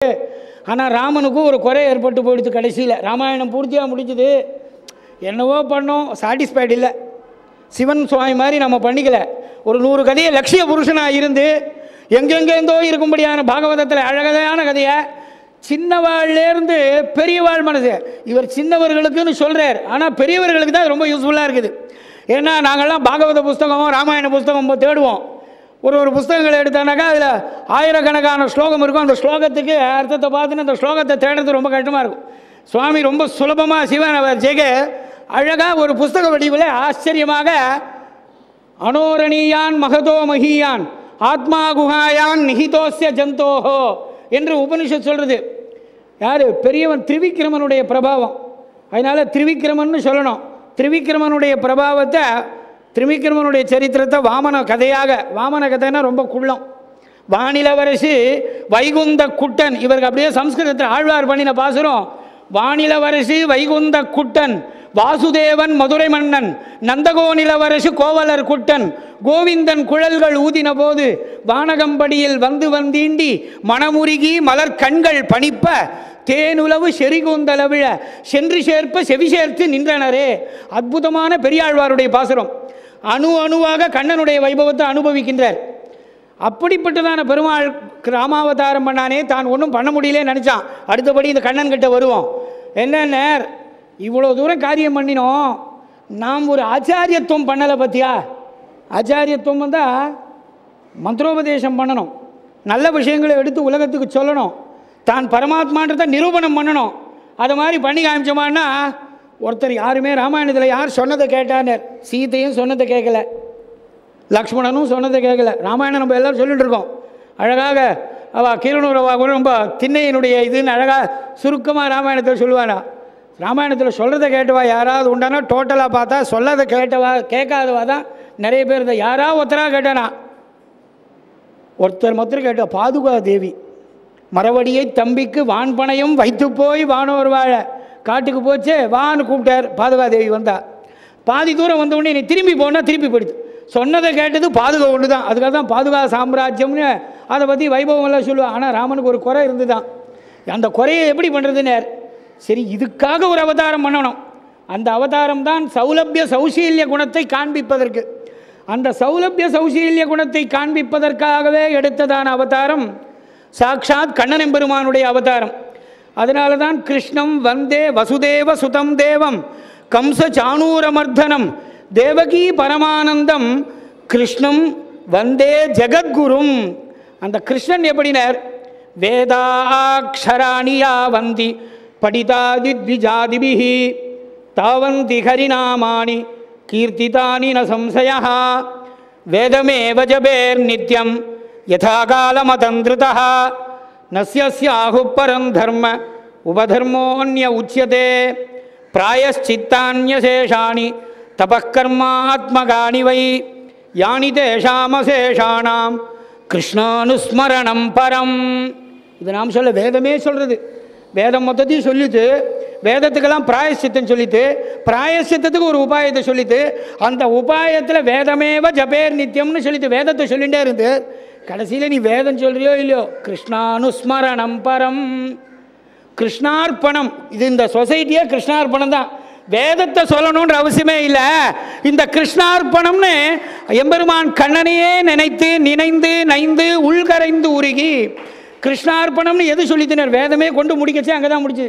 ஆனால் ராமனுக்கும் ஒரு குறை ஏற்பட்டு போயிடுது. கடைசியில் ராமாயணம் பூர்த்தியாக முடிஞ்சுது, என்னவோ பண்ணோம், சாட்டிஸ்ஃபைடு இல்லை. சிவன் சுவாமி மாதிரி நம்ம பண்ணிக்கல. ஒரு 100 கதையை லட்சிய புருஷனாக இருந்து எங்கெங்கேருந்தோ இருக்கும்படியான பாகவதத்தில் அழகான கதையை சின்னவாழ்லேருந்து பெரியவாழ் மனசு இவர் சின்னவர்களுக்குன்னு சொல்கிறார். ஆனால் பெரியவர்களுக்கு தான் ரொம்ப யூஸ்ஃபுல்லாக இருக்குது. ஏன்னா நாங்கள்லாம் பாகவத புஸ்தகம் ராமாயண புஸ்தகம் தேடுவோம். ஒரு புஸ்தகங்களை எடுத்தானாக்கா அதில் ஆயிரக்கணக்கான ஸ்லோகம் இருக்கும். அந்த ஸ்லோகத்துக்கு அர்த்தத்தை பார்த்துன்னு அந்த ஸ்லோகத்தை தேடுறது ரொம்ப கஷ்டமாக இருக்கும். சுவாமி ரொம்ப சுலபமாக சிவன் அவர் ஜெக அழகாக ஒரு புஸ்தக வடிவில் ஆச்சரியமாக அனோரணியான் மகதோ மகியான் ஆத்மா குஹாயான் நிஹிதோஸ்ய ஜந்தோஹோ என்று உபனிஷத் சொல்கிறது. யார்? பெரியவன் திரிவிக்ரமனுடைய பிரபாவம். அதனால் திரிவிக்ரமன்னு சொல்லணும். திரிவிக்ரமனுடைய பிரபாவத்தை, திரிவிக்ரமனுடைய சரித்திரத்தை வாமன கதையாக, வாமன கதைன்னா ரொம்ப குள்ளம். வானிலவரசு வைகுந்த குட்டன், இவருக்கு அப்படியே சம்ஸ்கிருதத்தில் ஆழ்வார் பண்ணின பாசுரம். வானிலவரசு வைகுந்த குட்டன் வாசுதேவன் மதுரை மன்னன் நந்தகோனிலவரசு கோவலர் குட்டன் கோவிந்தன் குழல்கள் ஊதின போது வானகம்படியில் வந்தீண்டி மணமுருகி மலர் கண்கள் பணிப்ப தேனுலவு செறிகூந்தளவிழ சென்று சேர்ப்ப செவி சேர்த்து நின்றனரே. அற்புதமான பெரியாழ்வாருடைய பாசுரம். அணுவாக கண்ணனுடைய வைபவத்தை அனுபவிக்கின்றார். அப்படிப்பட்டதான பெருமாள் ராமாவதாரம் பண்ணானே, தான் ஒன்றும் பண்ண முடியலே நினச்சான். அடுத்தபடி இந்த கண்ணன் கிட்ட வருவோம். என்னென்ன இவ்வளோ தூரம் காரியம் பண்ணினோம், நாம் ஒரு ஆச்சாரியத்துவம் பண்ணலை பற்றியா? ஆச்சாரியத்துவம் வந்தால் மந்திரோபதேசம் பண்ணணும், நல்ல விஷயங்களை எடுத்து உலகத்துக்கு சொல்லணும், தான் பரமாத்மான்றதை நிரூபணம் பண்ணணும். அதை மாதிரி பண்ணி காமிச்சோமான்னா ஒருத்தர் யாருமே ராமாயணத்தில் யார் சொன்னதை கேட்டார்? சீதையும் சொன்னதை கேட்கல, லக்ஷ்மணனும் சொன்னதை கேட்கல. ராமாயணம் நம்ம எல்லோரும் சொல்லிட்டு இருக்கோம். அழகாக கீரனூரவா கூட ரொம்ப திண்ணையினுடைய இதுன்னு அழகாக சுருக்கமாக ராமாயணத்தில் சொல்லுவானா. ராமாயணத்தில் சொல்கிறத கேட்டவா யாராவது உண்டானா? டோட்டலாக பார்த்தா சொல்லதை கேட்டவா கேட்காதவா தான் நிறைய பேர். இந்த யாராவது ஒருத்தராக கேட்டானா? ஒருத்தர் மொத்தம் கேட்ட பாதுகா தேவி மரவடியை தம்பிக்கு வான்பனையும் வைத்து போய் வானோர் வாழ காட்டுக்கு போச்சு, வான்னு கூப்பிட்டார். பாதுகா தேவி வந்தா. பாதி தூரம் வந்த உடனே நீ திரும்பி போனால் திருப்பி போயிடுது. சொன்னதை கேட்டது பாதுகா ஒன்று தான். அதுக்காக தான் பாதுகா சாம்ராஜ்யம்னு அதை பற்றி வைபவம் எல்லாம் சொல்லுவாள். ஆனால் ராமனுக்கு ஒரு குறை இருந்து தான். அந்த குறையை எப்படி பண்ணுறதுன்னு சரி, இதுக்காக ஒரு அவதாரம் பண்ணணும். அந்த அவதாரம் தான் சௌலபிய சௌசீல்ய குணத்தை காண்பிப்பதற்கு. அந்த சௌலபிய சௌசீல்ய குணத்தை காண்பிப்பதற்காகவே எடுத்ததான அவதாரம் சாக்ஷாத் கண்ணன் எம்பெருமானுடைய அவதாரம். அதனால தான் கிருஷ்ணம் வந்தே வசுதேவ சுதம் தேவம் கம்ச சாணூரமர்தனம் தேவகி பரமானந்தம் கிருஷ்ணம் வந்தே ஜெகத்குரும். அந்த கிருஷ்ணன் எப்படினர்? வேதாக்ஷராணியா வந்தி படிதாதித்விஜாதிபிஹி தாவந்தி ஹரிநாமானி கீர்த்திதானி ந சம்சயः வேதமேவ ஜபேர் நித்யம் யதா காலமதந்திருதः நஸ்யஸ்யாஹு பரம் தர்ம உபதர்மோன்ய உச்யதே பிராயశ్చిత్తాన్యశேஷாணி தபக்கர்மாத்மகானி வை யானி தேஷாமசேஷாணாம் கிருஷ்ணானுஸ்மரணம் பரம். இது நாம் சொல்ல வேதமே சொல்கிறது. வேதம் மொத்தத்தையும் சொல்லிட்டு, வேதத்துக்கெல்லாம் பிராயஷ்சித்தம் சொல்லிட்டு, பிராயஷ்சித்தத்துக்கு ஒரு உபாயத்தை சொல்லிட்டு, அந்த உபாயத்தில் வேதமேவ ஜபேர் நித்தியம்னு சொல்லிட்டு வேதத்தை சொல்லிகிட்டே இருந்து கடைசியில் நீ வேதம் சொல்கிறியோ இல்லையோ, கிருஷ்ணானுஸ்மரணம் பரம், கிருஷ்ணார்ப்பணம். இது இந்த சொசைட்டியே கிருஷ்ணார்ப்பணம் தான். வேதத்தை சொல்லணுன்ற அவசியமே இல்லை. இந்த கிருஷ்ணார்ப்பணம்னு எம்பெருமான் கண்ணனையே நினைந்து நைந்து உள்கரைந்து உருகி கிருஷ்ணார்ப்பணம்னு எது சொல்லித்தினர்? வேதமே கொண்டு முடிக்கச்சே அங்கே தான் முடிச்சு.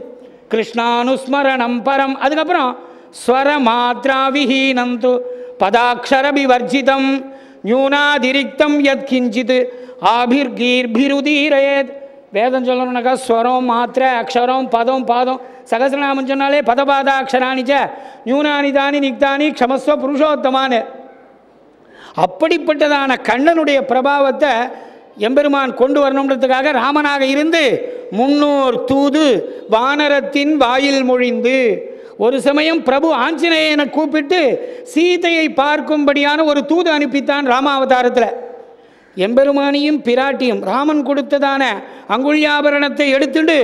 கிருஷ்ணானுஸ்மரணம் பரம். அதுக்கப்புறம் ஸ்வர மாத்ரா விஹீனந்து பதாட்சர விவர்ஜிதம் நியூனாதிரிக்தம் யத் கிஞ்சித் ஆபிர்கீர்பிருதீரேத். வேதம் சொல்லணும்னாக்கா ஸ்வரம் மாத்திரை அக்ஷரம் பதம் பாதம் சகசிரநாமம் சொன்னாலே பதபாதாட்சராணிச்ச நியூனானிதானி நிக்தானி க்ஷமஸ்வ புருஷோத்தமானு. அப்படிப்பட்டதான கண்ணனுடைய பிரபாவத்தை எம்பெருமான் கொண்டு வரணுன்றதுக்காக ராமனாக இருந்து 300 தூது வானரத்தின் வாயில் மொழிந்து. ஒரு சமயம் பிரபு ஆஞ்சநேயனை கூப்பிட்டு சீதையை பார்க்கும்படியான ஒரு தூது அனுப்பித்தான் ராமாவதாரத்தில். எம்பெருமானியும் பிராட்டியும் ராமன் கொடுத்ததான அங்குள்யாபரணத்தை எடுத்துட்டு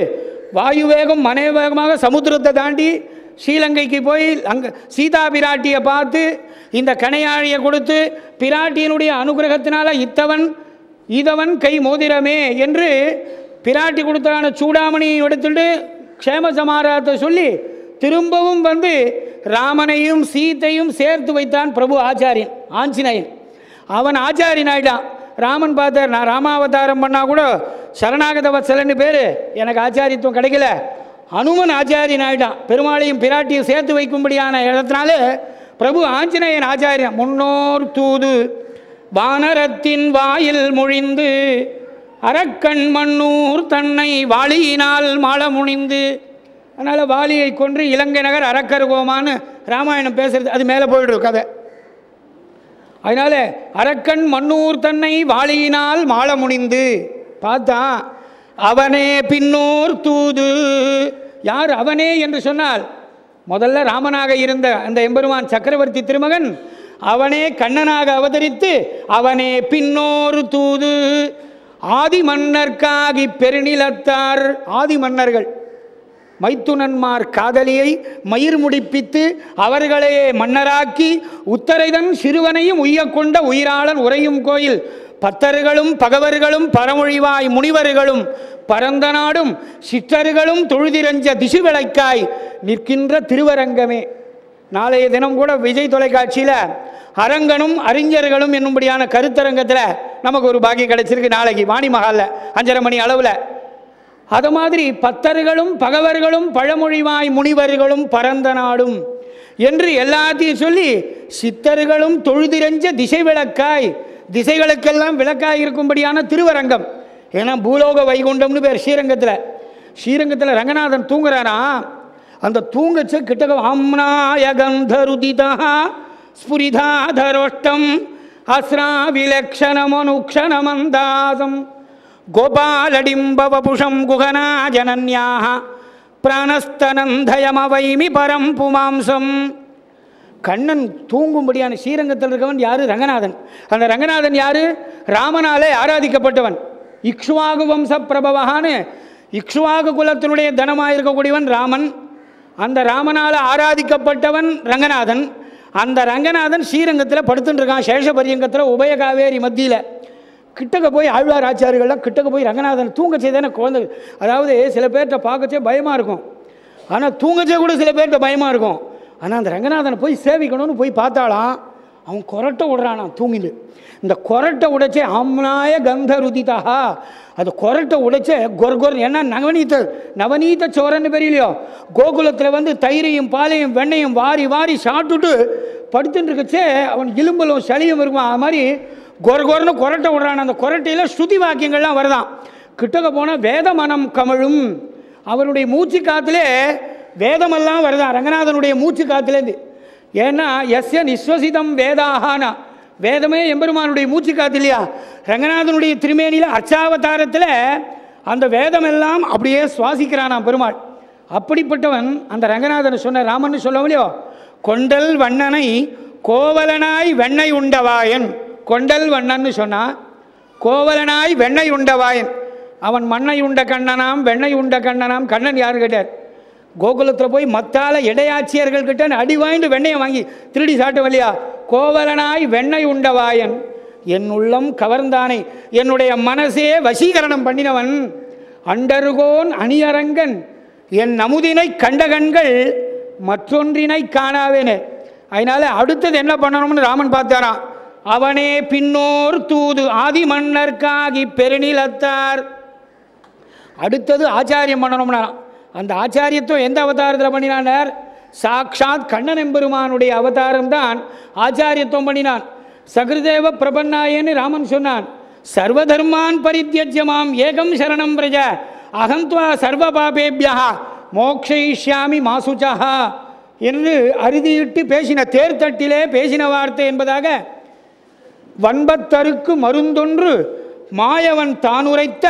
வாயு வேகம் மனை வேகமாக சமுத்திரத்தை தாண்டி ஸ்ரீலங்கைக்கு போய் அங்கே சீதா பிராட்டியை பார்த்து இந்த கணையாழியை கொடுத்து பிராட்டியினுடைய அனுகிரகத்தினால இத்தவன் இதவன் கை மோதிரமே என்று பிராட்டி கொடுத்தான சூடாமணியை எடுத்துட்டு க்ஷேம சமாராதத்தை சொல்லி திரும்பவும் வந்து ராமனையும் சீத்தையும் சேர்த்து வைத்தான் பிரபு ஆச்சாரியன் ஆஞ்சநேயன். அவன் ஆச்சாரியன் ஆயிட்டான். ராமன் பார்த்தார், நான் ராமாவதாரம் பண்ணால் கூட சரணாகத வத்சலன்னு பேர், எனக்கு ஆச்சாரியத்துவம் கிடைக்கல. அனுமன் ஆச்சாரியன் ஆயிட்டான். பெருமாளையும் பிராட்டியும் சேர்த்து வைக்கும்படியான இடத்தினால பிரபு ஆஞ்சநேயன் ஆச்சாரியன். முன்னோர் தூது வானரத்தின் வாயில் மொழிந்து அரக்கண் மண்ணூர் தன்னை வாளியினால் மாள முனிந்து. அதனால் வாலியை கொன்று இலங்கை நகர் அரக்கர் கோமான்னு ராமாயணம் பேசுறது, அது மேலே போயிடும் கதை. அதனால் அரக்கன் மண்ணூர் தன்னை வாளியினால் மாள முனிந்து பார்த்தா அவனே பின்னோர் தூது. யார் அவனே என்று சொன்னால், முதல்ல ராமனாக இருந்த அந்த எம்பெருமான் சக்கரவர்த்தி திருமகன் அவனே கண்ணனாக அவதரித்து அவனே பின்னோர் தூது. ஆதி மன்னர்க்காகி பெருநிலத்தார், ஆதி மன்னர்கள் மைத்துனன்மார் காதலியை மயிர் முடிப்பித்து அவர்களையே மன்னராக்கி உத்தரைதன் சிறுவனையும் உய்யக்கொண்ட உயிராளன் உறையும் கோயில் பத்தர்களும் பகவர்களும் பரமொழிவாய் முனிவர்களும் பரந்த நாடும் சிற்றர்களும் தொழுதிரஞ்ச திசுவிளக்காய் நிற்கின்ற திருவரங்கமே. நாளைய தினம் கூட விஜய் தொலைக்காட்சியில் அரங்கனும் அறிஞர்களும் என்னும்படியான கருத்தரங்கத்தில் நமக்கு ஒரு பாக்கியம் கிடைச்சிருக்கு. நாளைக்கு வாணி மகாலில் 5:30 மணி அளவில். அது மாதிரி பத்தர்களும் பகவர்களும் பழமொழிவாய் முனிவர்களும் பரந்த நாடும் என்று எல்லாத்தையும் சொல்லி சித்தர்களும் தொழுதிரஞ்ச திசை விளக்காய், திசைகளுக்கெல்லாம் விளக்காய் இருக்கும்படியான திருவரங்கம். ஏன்னா பூலோக வைகுண்டம்னு பேர் ஸ்ரீரங்கத்தில். ஸ்ரீரங்கத்தில் ரங்கநாதன் தூங்குறானா, அந்த தூங்கச்ச கிட்டக ஆம்னாய கந்தருதிதா ஸ்புரிதாதரோஷ்டம் அஸ்ரா விலக்ஷணமனுக்ஷணமந்தாசம் கோபாலடிம்பவபுஷம் குகனா ஜனன்யாக பிராணஸ்தனந்தயமவைமி பரம் புமாம்சம். கண்ணன் தூங்கும்படியான ஸ்ரீரங்கத்தில் இருக்கவன் யாரு? ரங்கநாதன். அந்த ரங்கநாதன் யாரு? ராமனாலே ஆராதிக்கப்பட்டவன். இக்ஷ்வாகு வம்ச பிரபவகான்னு இக்ஷ்வாகு குலத்தினுடைய தனமாக இருக்கக்கூடியவன் ராமன். அந்த ராமனால் ஆராதிக்கப்பட்டவன் ரங்கநாதன். அந்த ரங்கநாதன் ஸ்ரீரங்கத்தில் படுத்துட்டு இருக்கான். சேஷபரியங்கத்தில் உபய காவேரி மத்தியில். கிட்டக்க போய் ஆழ்வார் ஆச்சாரியர்கள்லாம் கிட்டக்க போய் ரங்கநாதன் தூங்க செய்தானே குழந்தை. அதாவது சில பேர்கிட்ட பார்க்கச்சே பயமாக இருக்கும், ஆனால் தூங்கச்சே கூட சில பேர்கிட்ட பயமாக இருக்கும். ஆனால் அந்த ரங்கநாதனை போய் சேவிக்கணும்னு போய் பார்த்தாலாம், அவன் கொரட்டை விடுறானா தூங்கிட்டு. இந்த கொரட்டை உடைச்சே ஆம்னாய கந்தருதிதா, அது கொரட்டை உடைச்சே கொர்கொர். ஏன்னா நவநீத சோரன்னு பெரியலையோ, கோகுலத்தில் வந்து தயிரையும் பாலையும் வெண்ணையும் வாரி வாரி சாப்பிட்டுட்டு படுத்துட்டு இருக்கச்சே அவன் இலும்பலும் சளியும் இருக்கும். அது மாதிரி கொர்கொர்னு கொரட்டை விடுறான். அந்த கொரட்டையில் ஸ்ருதி வாக்கியங்கள்லாம் வருதான். கிட்டக்க போனால் வேத மனம் கமழும், அவருடைய மூச்சு காத்திலே வேதமெல்லாம் வருதான், ரங்கநாதனுடைய மூச்சு காத்துலேருந்து. ஏன்னா எஸ்ய நிஸ்வசிதம் வேதாகானா, வேதமே எம்பெருமானுடைய மூச்சு காத்து இல்லையா? ரங்கநாதனுடைய திருமேனியில் அர்ச்சாவதாரத்தில் அந்த வேதமெல்லாம் அப்படியே சுவாசிக்கிறானாம் பெருமாள். அப்படிப்பட்டவன் அந்த ரங்கநாதன் சொன்ன ராமன் சொல்லவில்லையோ, கொண்டல் வண்ணனை கோவலனாய் வெண்ணை உண்டவாயன். கொண்டல் வண்ணன்னு சொன்னான், கோவலனாய் வெண்ணை உண்டவாயன். அவன் மண்ணை உண்ட கண்ணனாம் வெண்ணை உண்ட கண்ணனாம். கண்ணன் யாரு கேட்டார்? கோகுலத்தில் போய் மத்தால இடையாட்சியர்கள் கிட்ட அடி வாங்கிட்டு வெண்ணையை வாங்கி திருடி சாட்டவில்லையா? கோவலனாய் வெண்ணை உண்டவாயன், என் உள்ளம் கவர்ந்தானை, என்னுடைய மனசே வசீகரணம் பண்ணினவன். அண்டருகோன் அணியரங்கன், என் அமுதினை கண்ட கண்கள் மற்றொன்றினை காணாவேனே. அதனால அடுத்தது என்ன பண்ணணும்னு ராமன் பார்த்தாராம். அவனே பின்னோர் தூது ஆதி மன்னர்க்காகி பெருநிலத்தார். அடுத்தது ஆச்சாரியம் பண்ணணும்னா, அந்த ஆச்சாரியத்துவம் எந்த அவதாரத்தில் பண்ணினார்? சாக்ஷாத் கண்ணன் எம்பெருமானுடைய அவதாரம் தான் ஆச்சாரியத்துவம் பண்ணினான். சகிருதேவ பிரபன்னாயன்னு ராமன் சொன்னான். சர்வதர்மான் பரித்யஜ்யமாம் ஏகம் சரணம் பிரஜ அகந்த்வா சர்வ பாபேபியா மோக்ஷயிஷ்யாமி மாசுச்சா என்று அறுதியிட்டு பேசின, தேர்தட்டிலே பேசின வார்த்தை என்பதாக வன்பத்தருக்கு மருந்தொன்று மாயவன் தான் உரைத்த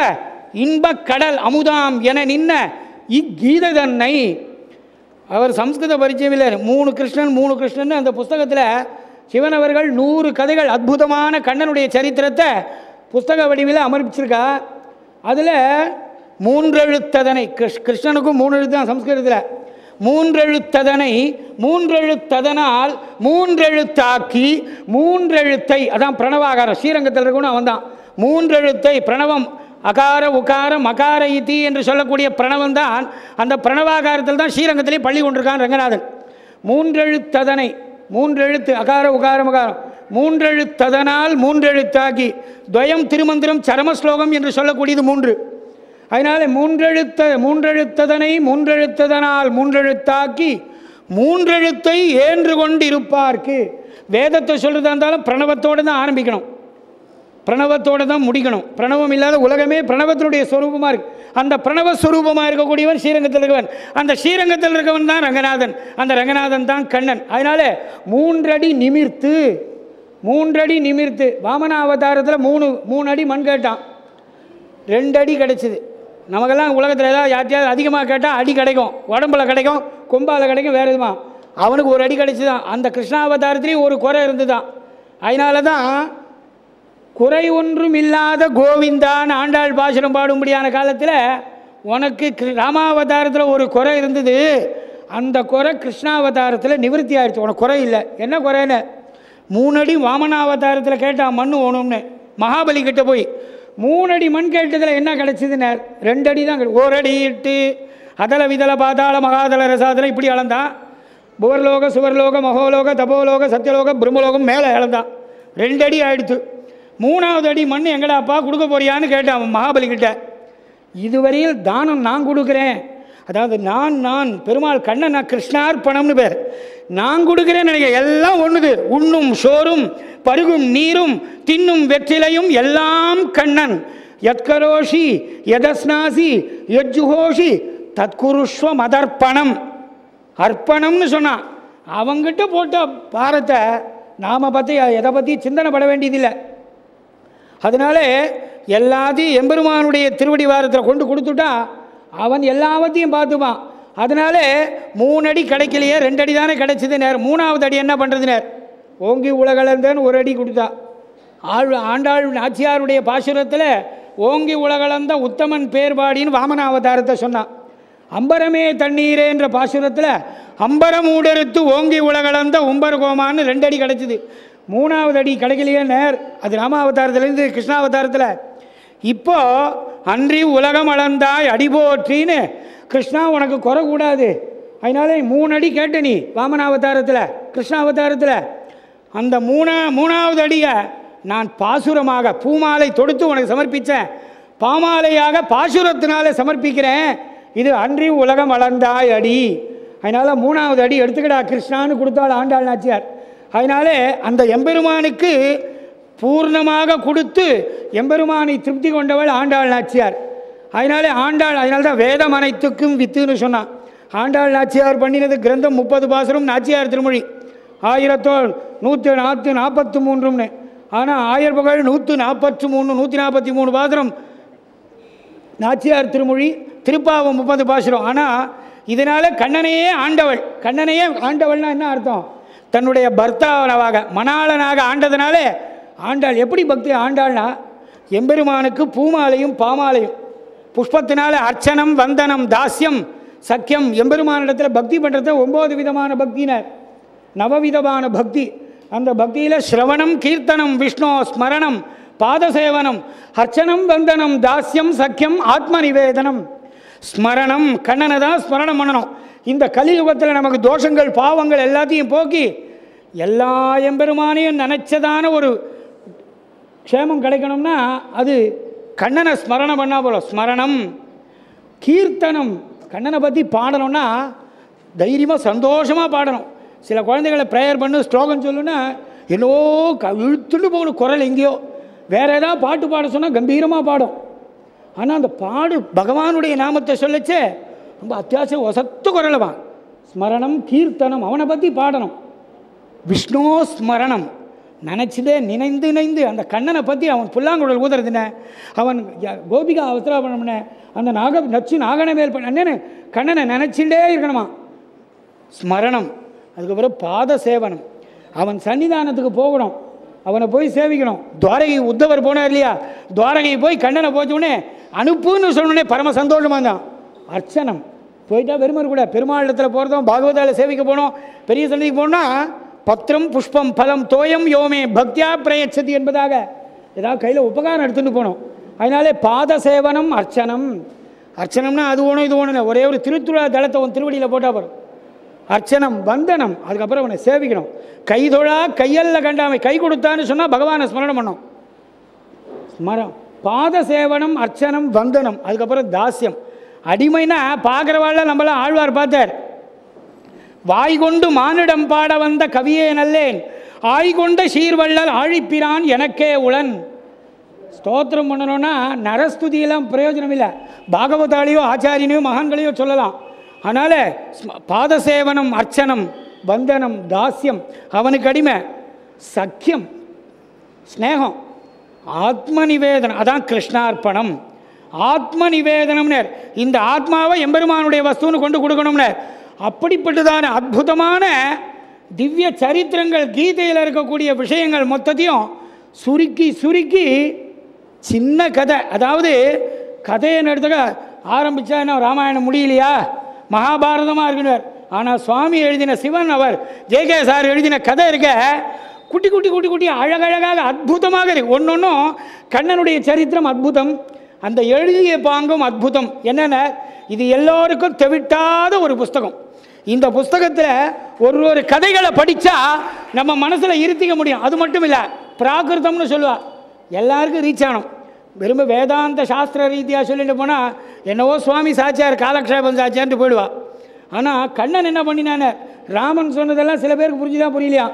இன்பக் கடல் அமுதாம் என நின்ன இக்கீத தன்னை. அவர் சம்ஸ்கிருத பரிச்சயமில்லை. 3 கிருஷ்ணன் அந்த புஸ்தகத்தில் சிவன் அவர்கள் 100 கதைகள் அற்புதமான கண்ணனுடைய சரித்திரத்தை புஸ்தக வடிவில் அமர்ப்பிச்சிருக்கா. அதில் 3 எழுத்ததனை, கிருஷ்ணனுக்கும் 3 எழுத்து தான் சம்ஸ்கிருதத்தில். 3 எழுத்ததனை 3 எழுத்ததனால் 3 எழுத்தாக்கி 3 எழுத்தை, அதான் பிரணவாகாரம். ஸ்ரீரங்கத்தில் இருக்கணும் அவன் தான். 3 எழுத்தை பிரணவம் அகார உகார மகார இதி என்று சொல்லக்கூடிய பிரணவம் தான். அந்த பிரணவாகாரத்தில் தான் ஸ்ரீரங்கத்திலே பள்ளி கொண்டிருக்கான் ரங்கநாதன். மூன்றெழுத்ததனை, மூன்றெழுத்து அகார உகார மகாரம், மூன்றெழுத்ததனால் மூன்றெழுத்தாக்கி துவயம் திருமந்திரம் சரமஸ்லோகம் என்று சொல்லக்கூடியது மூன்று. அதனால் மூன்றெழுத்ததனை மூன்றெழுத்ததனால் மூன்றெழுத்தாக்கி மூன்றெழுத்தை ஏன்று கொண்டிருப்பார்க்கு. வேதத்தை சொல்கிறதா இருந்தாலும் பிரணவத்தோடு தான் ஆரம்பிக்கணும், பிரணவத்தோடு தான் முடிக்கணும். பிரணவம் இல்லாத உலகமே பிரணவத்தினுடைய ஸ்வரூபமாக இருக்குது. அந்த பிரணவஸ்வரூபமாக இருக்கக்கூடியவன் ஸ்ரீரங்கத்தில் இருக்கவன். அந்த ஸ்ரீரங்கத்தில் இருக்கவன் தான் ரங்கநாதன். அந்த ரங்கநாதன் தான் கண்ணன். அதனால் மூன்றடி நிமிர்த்து, மூன்றடி நிமிர்த்து. வாமனாவதாரத்தில் மூணு அடி மண் கேட்டான், 2 அடி கிடச்சிது. நமக்கெல்லாம் உலகத்தில் ஏதாவது யார்ட்டையாவது அதிகமாக கேட்டால் அடி கிடைக்கும், உடம்பில் கிடைக்கும், கொம்பால் கிடைக்கும், வேறு எதுமா. அவனுக்கு 1 அடி கிடச்சி தான். அந்த கிருஷ்ணாவதாரத்துலேயும் ஒரு குறை இருந்து தான். அதனால தான் குறை ஒன்றும் இல்லாத கோவிந்தான் ஆண்டாள் பாசுரம் பாடும்படியான காலத்தில் உனக்கு ராமாவதாரத்தில் ஒரு குறை இருந்தது, அந்த குறை கிருஷ்ணாவதாரத்தில் நிவர்த்தி ஆகிடுச்சு. உனக்கு குறை இல்லை. என்ன குறைன்னு 3 அடி வாமனாவதாரத்தில் கேட்டான் மண் ஓணும்னு. மகாபலி கிட்ட போய் 3 அடி மண் கேட்டதில் என்ன கிடச்சிதுன்னு 2 அடி தான். 1 அடி இட்டு அதல விதல பாதாள மகாதள ரசாதலம் இப்படி அளந்தான். புவர்லோக சுவர்லோக மகோலோக தபோலோக சத்தியலோக பிரம்மலோகம் மேலே இழந்தான். 2 அடி ஆயிடுத்து. 3வது அடி மண் எங்கடாப்பா கொடுக்க போறியான்னு கேட்டான் மகாபலி கிட்ட. இதுவரையில் தானம் நான் கொடுக்குறேன், அதாவது நான் பெருமாள் கண்ணன் கிருஷ்ணார்ப்பணம்னு பேர், நான் கொடுக்குறேன்னு நினைக்க. எல்லாம் ஒன்றுது. உண்ணும் சோறும் பருகும் நீரும் தின்னும் வெற்றிலையும் எல்லாம் கண்ணன். யத்கரோஷி யதஸ்நாசி யஜ்ஜுஹோஷி தத்குருஷ்வ மதர்ப்பணம். அர்ப்பணம்னு சொன்னான். அவங்கிட்ட போட்ட பாரத்தை நாம் பற்றி எதை பற்றி சிந்தனை பட வேண்டியதில்லை. அதனால எல்லாத்தையும் எம்பெருமானுடைய திருவடி வாரத்தில் கொண்டு கொடுத்துட்டா அவன் எல்லாவற்றையும் பார்த்துப்பான். அதனால 3 அடி கிடைக்கலையே, 2 அடி தானே கிடைச்சது. 3வது அடி என்ன பண்ணுறது? ஓங்கி உலகளந்தேன்னு 1 அடி கொடுத்தா. ஆண்டாள் நாச்சியாருடைய பாசுரத்தில் ஓங்கி உலகளந்த உத்தமன் பேர்பாடின்னு வாமனாவதாரத்தை சொன்னான். அம்பரமே தண்ணீரே என்ற பாசுரத்தில் அம்பரமூடறுத்து ஓங்கி உலகளந்த உம்பர்கோமான்னு 2 அடி கிடச்சிது. 3வது அடி கிடைக்கலையே அது ராமாவதாரத்துலேருந்து கிருஷ்ணாவதாரத்தில். இப்போ அன்றி உலகம் அளந்தாய் அடிபோற்றின்னு கிருஷ்ணா உனக்கு குறை கூடாது. அதனால 3 அடி கேட்ட நீ வாமனாவதாரத்தில் கிருஷ்ணாவதாரத்தில். அந்த 3வது அடியை நான் பாசுரமாக பூமாலை தொடுத்து உனக்கு சமர்ப்பித்தேன், பாமாலையாக பாசுரத்தினால சமர்ப்பிக்கிறேன். இது அன்றி உலகம் அளந்தாய் அடி. அதனால் 3வது அடி எடுத்துக்கடா கிருஷ்ணான்னு கொடுத்தாள் ஆண்டாள் நாச்சியார். அதனால அந்த எம்பெருமானுக்கு பூர்ணமாக கொடுத்து எம்பெருமானை திருப்தி கொண்டவள் ஆண்டாள் நாச்சியார். அதனால தான் வேதம் அனைத்துக்கும் வித்துன்னு சொன்னான். ஆண்டாள் நாச்சியார் பண்ணினது கிரந்தம் 30 பாசுரம் நாச்சியார் திருமொழி 1143. ஆனால் ஆயர் புகழ் 143 143 பாசுரம் நாச்சியார் திருமொழி, திருப்பாவம் 30 பாசுரம். ஆனால் இதனால் கண்ணனையே ஆண்டவள். கண்ணனையே ஆண்டவள்னா என்ன அர்த்தம்? தன்னுடைய பர்த்தாவனாக மணாளனாக ஆண்டதுனாலே ஆண்டாள். எப்படி பக்தி ஆண்டாள்னா எம்பெருமானுக்கு பூமாலையும் பாமாலையும் புஷ்பத்தினால அர்ச்சனம் வந்தனம் தாஸ்யம் சக்கியம். எம்பெருமானிடத்தில் பக்தி பண்ணுறது 9 விதமான பக்தினர், 9 விதமான பக்தி. அந்த பக்தியில் ஸ்ரவணம் கீர்த்தனம் விஷ்ணு ஸ்மரணம் பாதசேவனம் அர்ச்சனம் வந்தனம் தாஸ்யம் சக்கியம் ஆத்ம நிவேதனம். ஸ்மரணம் கண்ணனை தான் ஸ்மரணம் பண்ணணும். இந்த கலியுகத்தில் நமக்கு தோஷங்கள் பாவங்கள் எல்லாத்தையும் போக்கி எல்லா எம்பெருமானையும் நினச்சதான ஒரு க்ஷேமம் கிடைக்கணும்னா அது கண்ணனை ஸ்மரணம் பண்ணால் போல. ஸ்மரணம் கீர்த்தனம் கண்ணனை பற்றி பாடணும்னா தைரியமாக சந்தோஷமாக பாடணும். சில குழந்தைகளை ப்ரேயர் பண்ணு ஸ்லோகம் சொல்லுன்னா என்னவோ இழுத்துட்டு போகணும் குரல் எங்கேயோ. வேறு ஏதாவது பாட்டு பாட சொன்னால் கம்பீரமாக பாடும். ஆனால் அந்த பாடு பகவானுடைய நாமத்தை சொல்லச்சே ரொம்ப அத்தியாவசியம் ஒசத்து குரலவான். ஸ்மரணம் கீர்த்தனம் அவனை பற்றி பாடணும். விஷ்ணு ஸ்மரணம் நினச்சிதே நினைந்து அந்த கண்ணனை பற்றி அவன் புல்லாங்குழல் ஊதுறதுன, அவன் கோபிகா அவசரப்பண்ண அந்த நாகனை மேல் பண்ணேன்னு கண்ணனை நினச்சிட்டே இருக்கணுமா. ஸ்மரணம். அதுக்கப்புறம் பாத சேவனம். அவன் சன்னிதானத்துக்கு போகணும், அவனை போய் சேவிக்கணும். துவாரகை உத்தவர் போனார் இல்லையா, துவாரகை போய் கண்ணனை போச்சோடனே அனுப்புன்னு சொன்னோடனே பரம சந்தோஷமாக இருந்தான். அர்ச்சனம் போயிட்டா வெறுமர் கூட பெருமாளத்தில் போகிறதும் பாகவதாவில் சேவிக்க போனோம், பெரிய சன்னிதிக்கு போனோம்னா பத்திரம் புஷ்பம் பலம் தோயம் யோமே பக்தியா பிரயச்சதி என்பதாக ஏதாவது கையில் உபகாரம் எடுத்துகிட்டு போனோம். அதனாலே பாத சேவனம் அர்ச்சனம். அர்ச்சனம்னா அது ஒன்றும் இது ஒன்றும் இல்லை, ஒரே ஒரு திருத்துழா தளத்தை உன் திருவடியில் போட்டால் போகிறோம். அர்ச்சனம் வந்தனம், அதுக்கப்புறம் அவனை சேவிக்கணும். கைதொழா கையல்ல கண்டாமை, கை கொடுத்தான்னு சொன்னால் பகவானை ஸ்மரணம் பண்ணோம். ஸ்மரம் பாத சேவனம் அர்ச்சனம் வந்தனம், அதுக்கப்புறம் தாஸ்யம். அடிமைனா பார்க்குறவாள் நம்மளாம் ஆழ்வார் பார்த்தார். வாய்கொண்டு மானிடம் பாட வந்த கவியே நல்லேன், ஆய்கொண்ட சீர்வள்ளல் ஆழிப்பிரான் எனக்கே உளன். ஸ்தோத்திரம் பண்ணணும்னா நரஸ்துதியெல்லாம் பிரயோஜனம் இல்லை, பாகவதாலையோ ஆச்சாரியனையோ மகான்களையோ சொல்லலாம். அதனால் பாதசேவனம் அர்ச்சனம் வந்தனம் தாஸ்யம், அவனுக்கு அடிமை. சக்கியம் ஸ்நேகம், ஆத்ம நிவேதனம், அதான் கிருஷ்ணார்ப்பணம். ஆத்ம நிவேதனம்னர், இந்த ஆத்மாவை எம்பெருமானுடைய வஸ்துன்னு கொண்டு கொடுக்கணும்னர். அப்படிப்பட்டதான அற்புதமான திவ்ய சரித்திரங்கள், கீதையில் இருக்கக்கூடிய விஷயங்கள் மொத்தத்தையும் சுருக்கி சுருக்கி சின்ன கதை. அதாவது கதையை எடுத்துக்க ஆரம்பித்தா என்ன ராமாயணம் முடியலையா, மகாபாரதமாக இருக்குனர். ஆனால் சுவாமி எழுதின சிவன் அவர் ஜேகே சார் எழுதின கதை இருக்க குட்டி குட்டி குட்டி குட்டி அழகழகாக அற்புதமாக இருக்கு. ஒன்று ஒன்றும் கண்ணனுடைய சரித்திரம் அற்புதம், அந்த எழுதிய பாங்கும் அற்புதம். என்னென்ன, இது எல்லோருக்கும் தெவிட்டாத ஒரு புஸ்தகம். இந்த புஸ்தகத்தில் ஒரு கதைகளை படித்தா நம்ம மனசில் இருத்திக்க முடியும். அது மட்டும் இல்லை, பிராகிருதம்னு சொல்லுவாள், எல்லாருக்கும் ரீச் ஆகணும். வெறும் வேதாந்த சாஸ்திர ரீதியாக சொல்லிட்டு போனால் என்னவோ சுவாமி சாச்சியார் காலக்ஷேபம் சாச்சியார்ட்டு போயிடுவா. ஆனால் கண்ணன் என்ன பண்ணினானே, ராமன் சொன்னதெல்லாம் சில பேருக்கு புரிஞ்சுதான் புரியலையா.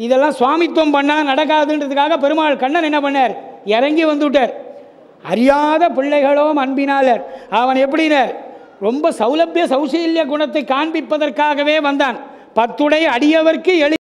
இதெல்லாம் சுவாமித்துவம் பண்ணால் நடக்காதுன்றதுக்காக பெருமாள் கண்ணன் என்ன பண்ணார், இறங்கி வந்துவிட்டார். அறியாத பிள்ளைகளோம் அன்பினாளர். அவன் எப்படினர், ரொம்ப சௌலபிய சௌசல்ய குணத்தை காண்பிப்பதற்காகவே வந்தான். 10 அடியவர்க்கு